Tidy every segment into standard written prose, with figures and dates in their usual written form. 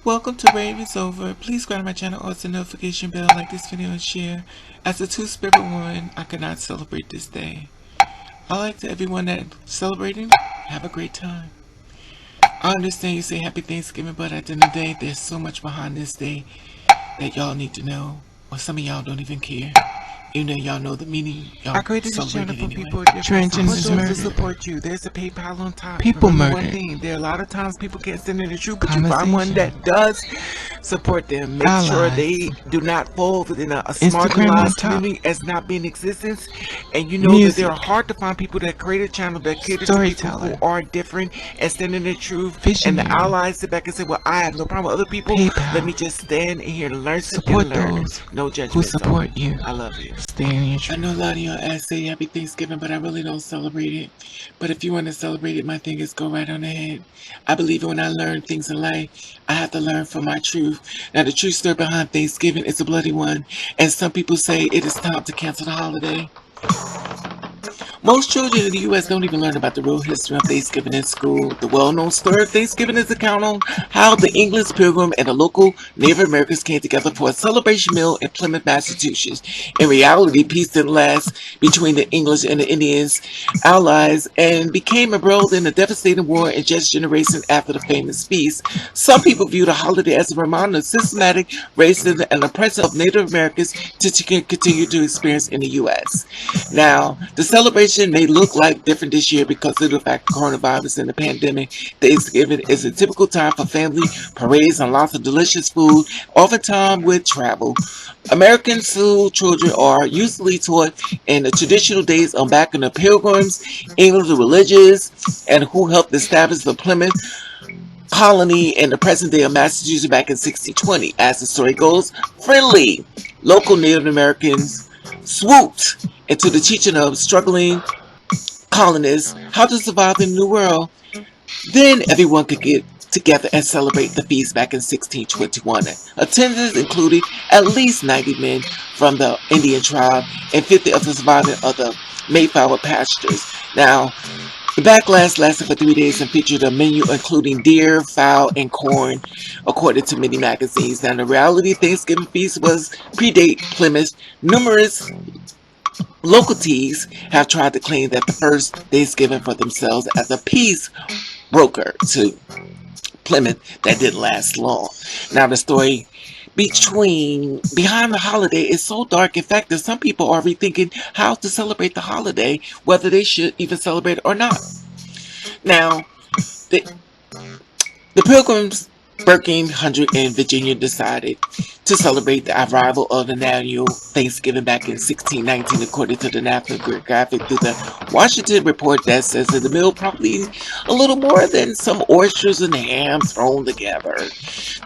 Welcome to Rave is Over. Please subscribe to my channel, also notification bell, like this video and share. As a two-spirit woman, I could not celebrate this day. I like to everyone that celebrating, have a great time. I understand you say happy Thanksgiving, but at the end of the day, there's so much behind this day that y'all need to know, or some of y'all don't even care. Even though y'all know the meaning, y'all I created this channel for anyway. people Transgenders to support you. There's a PayPal on top. People Remember murdered. one thing, there are a lot of times people can't stand in the truth, but you find one that does support them. Make sure they do not fall within a marginalized community as not being in existence. And you know that there are hard to find people that create a channel that caters to people who are different and stand in the truth. And the allies sit back and say, well, I have no problem with other people. Let me just stand in here and learn something. Support those no judgment who support you. I love you. I know a lot of y'all ask say happy Thanksgiving, but I really don't celebrate it. But if you want to celebrate it, my thing is go right on ahead. I believe when I learn things in life, I have to learn from my truth. Now, the true story behind Thanksgiving is a bloody one, and some people say it is time to cancel the holiday. Most children in the U.S. don't even learn about the real history of Thanksgiving in school. The well-known story of Thanksgiving is an account on how the English Pilgrim and the local Native Americans came together for a celebration meal in Plymouth, Massachusetts. In reality, peace didn't last between the English and the Indians, allies, and became embroiled in a devastating war in just generations after the famous feast. Some people view the holiday as a reminder of systematic racism and oppression of Native Americans to continue to experience in the U.S. Now, the celebration may look like different this year because of the fact of coronavirus and the pandemic. Thanksgiving is a typical time for family parades and lots of delicious food, oftentimes with travel. American school children are usually taught in the traditional days on back in the Pilgrims, English religious, and who helped establish the Plymouth colony in the present day of Massachusetts back in 1620. As the story goes, friendly local Native Americans swooped into the teaching of struggling colonists how to survive in the New World. Then everyone could get together and celebrate the feast back in 1621. Attendance included at least 90 men from the Indian tribe and 50 of the surviving of the Mayflower pastures. Now, the backlash lasted for 3 days and featured a menu including deer, fowl, and corn, according to many magazines. Now, the reality Thanksgiving feast was predate Plymouth. Numerous localities have tried to claim that the first Thanksgiving for themselves as a peace broker to Plymouth that didn't last long. Now, the story behind the holiday is so dark, in fact, that some people are rethinking how to celebrate the holiday, whether they should even celebrate it or not. Now, the Pilgrims, Birkin 100 in Virginia decided to celebrate the arrival of an annual Thanksgiving back in 1619, according to the National Geographic, through the Washington report that says that the meal probably a little more than some oysters and ham thrown together.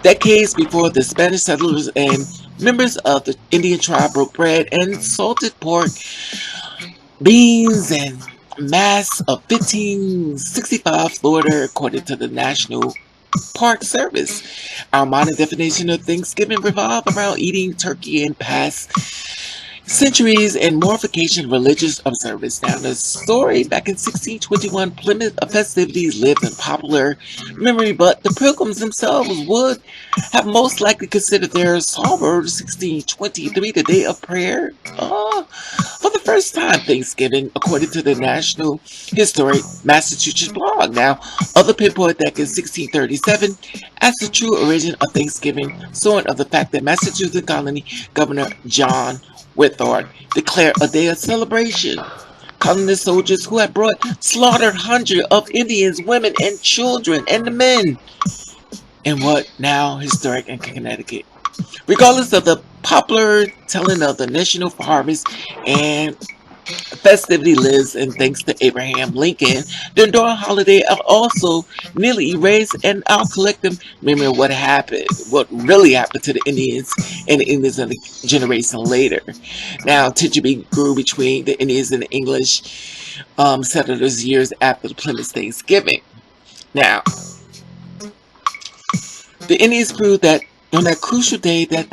Decades before, the Spanish settlers and members of the Indian tribe broke bread and salted pork, beans, and mass of 1565 Florida, according to the National Park Service. Our modern definition of Thanksgiving revolves around eating turkey and past centuries and modification of religious observance. Now, the story back in 1621, Plymouth festivities lived in popular memory, but the Pilgrims themselves would have most likely considered their somber 1623 the day of prayer. For the first time Thanksgiving, according to the National Historic Massachusetts blog. Now, other pinpoint that in 1637 as the true origin of Thanksgiving, sort of the fact that Massachusetts colony Governor John Withard declared a day of celebration. Colonist soldiers who had slaughtered hundreds of Indians, women, and children, and the men in what now historic in Connecticut. Regardless of the popular telling of the national harvest and festivity lives and thanks to Abraham Lincoln, the enduring holiday have also nearly erased and our collective memory of what happened, what really happened to the Indians and the Indians of the generation later. Now, tension grew between the Indians and the English settlers years after the Plymouth Thanksgiving. Now, the Indians proved that on that crucial day that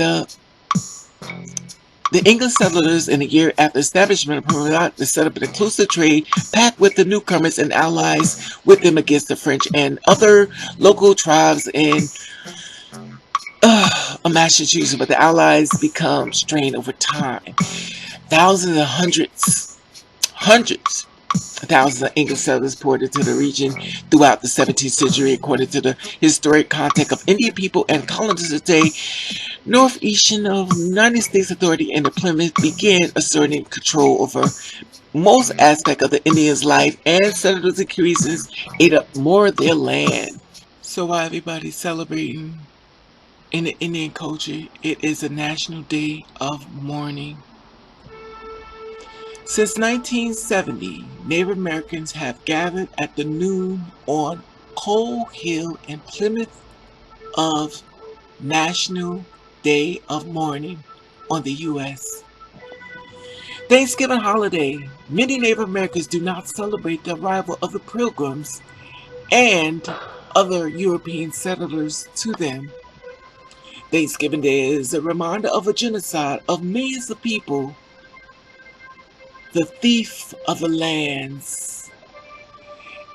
the English settlers in the year after establishment of Plymouth to set up an inclusive trade pact with the newcomers and allies with them against the French and other local tribes in of Massachusetts, but the Allies become strained over time. Thousands and hundreds of thousands of English settlers poured into the region throughout the 17th century, according to the historic context of Indian people and colonists today. Northeastern of United States Authority and the Plymouth began asserting control over most aspect of the Indians' life, and settlers and Creases ate up more of their land. So while everybody's celebrating in the Indian culture, it is a national day of mourning. Since 1970, Native Americans have gathered at the noon on Coal Hill in Plymouth of National Day of Mourning on the U.S. Thanksgiving holiday. Many Native Americans do not celebrate the arrival of the Pilgrims and other European settlers to them. Thanksgiving Day is a reminder of a genocide of millions of people, the thief of the lands,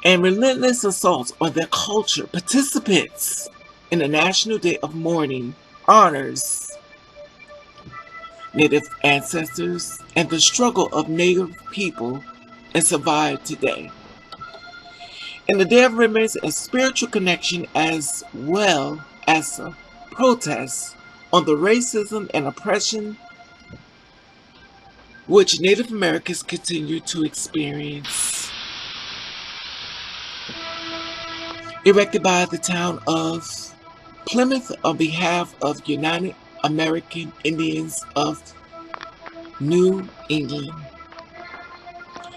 and relentless assaults on their culture. Participants in the National Day of Mourning honors Native ancestors and the struggle of Native people and survive today. And the Day of Remembrance is a spiritual connection as well as a protest on the racism and oppression which Native Americans continue to experience. Erected by the town of Plymouth on behalf of United American Indians of New England.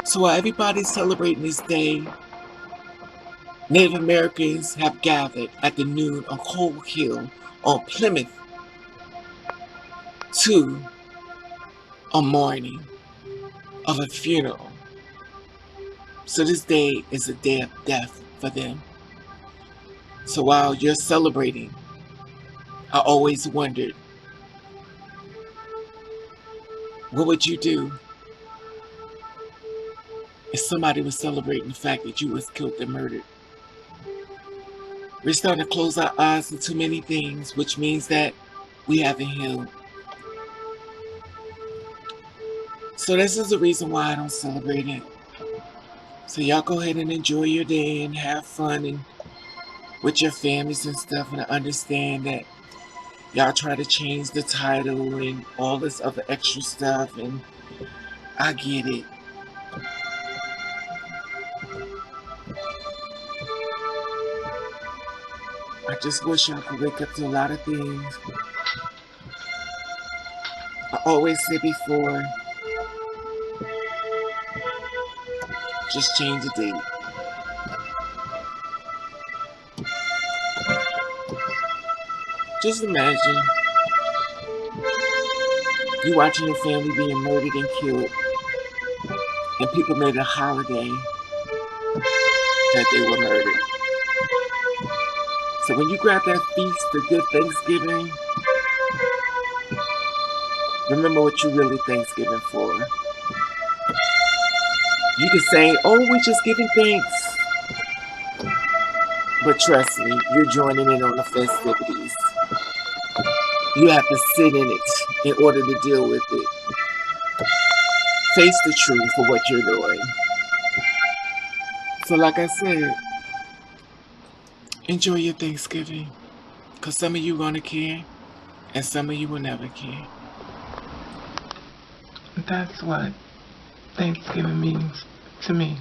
So while everybody's celebrating this day, Native Americans have gathered at the noon on Coal Hill on Plymouth to a mourning of a funeral. So this day is a day of death for them. So while you're celebrating, I always wondered, what would you do if somebody was celebrating the fact that you was killed and murdered? We're starting to close our eyes to too many things, which means that we haven't healed. So this is the reason why I don't celebrate it. So y'all go ahead and enjoy your day and have fun and with your families and stuff, and I understand that y'all try to change the title and all this other extra stuff, and I get it. I just wish I could wake up to a lot of things. I always said before, just change the date. Just imagine you watching your family being murdered and killed, and people made a holiday that they were murdered. So when you grab that feast, the good Thanksgiving, remember what you really Thanksgiving for. You can say, oh, we're just giving thanks. But trust me, you're joining in on the festivities. You have to sit in it in order to deal with it. Face the truth for what you're doing. So like I said, enjoy your Thanksgiving. Because some of you going to care, and some of you will never care. That's what Thanksgiving means to me.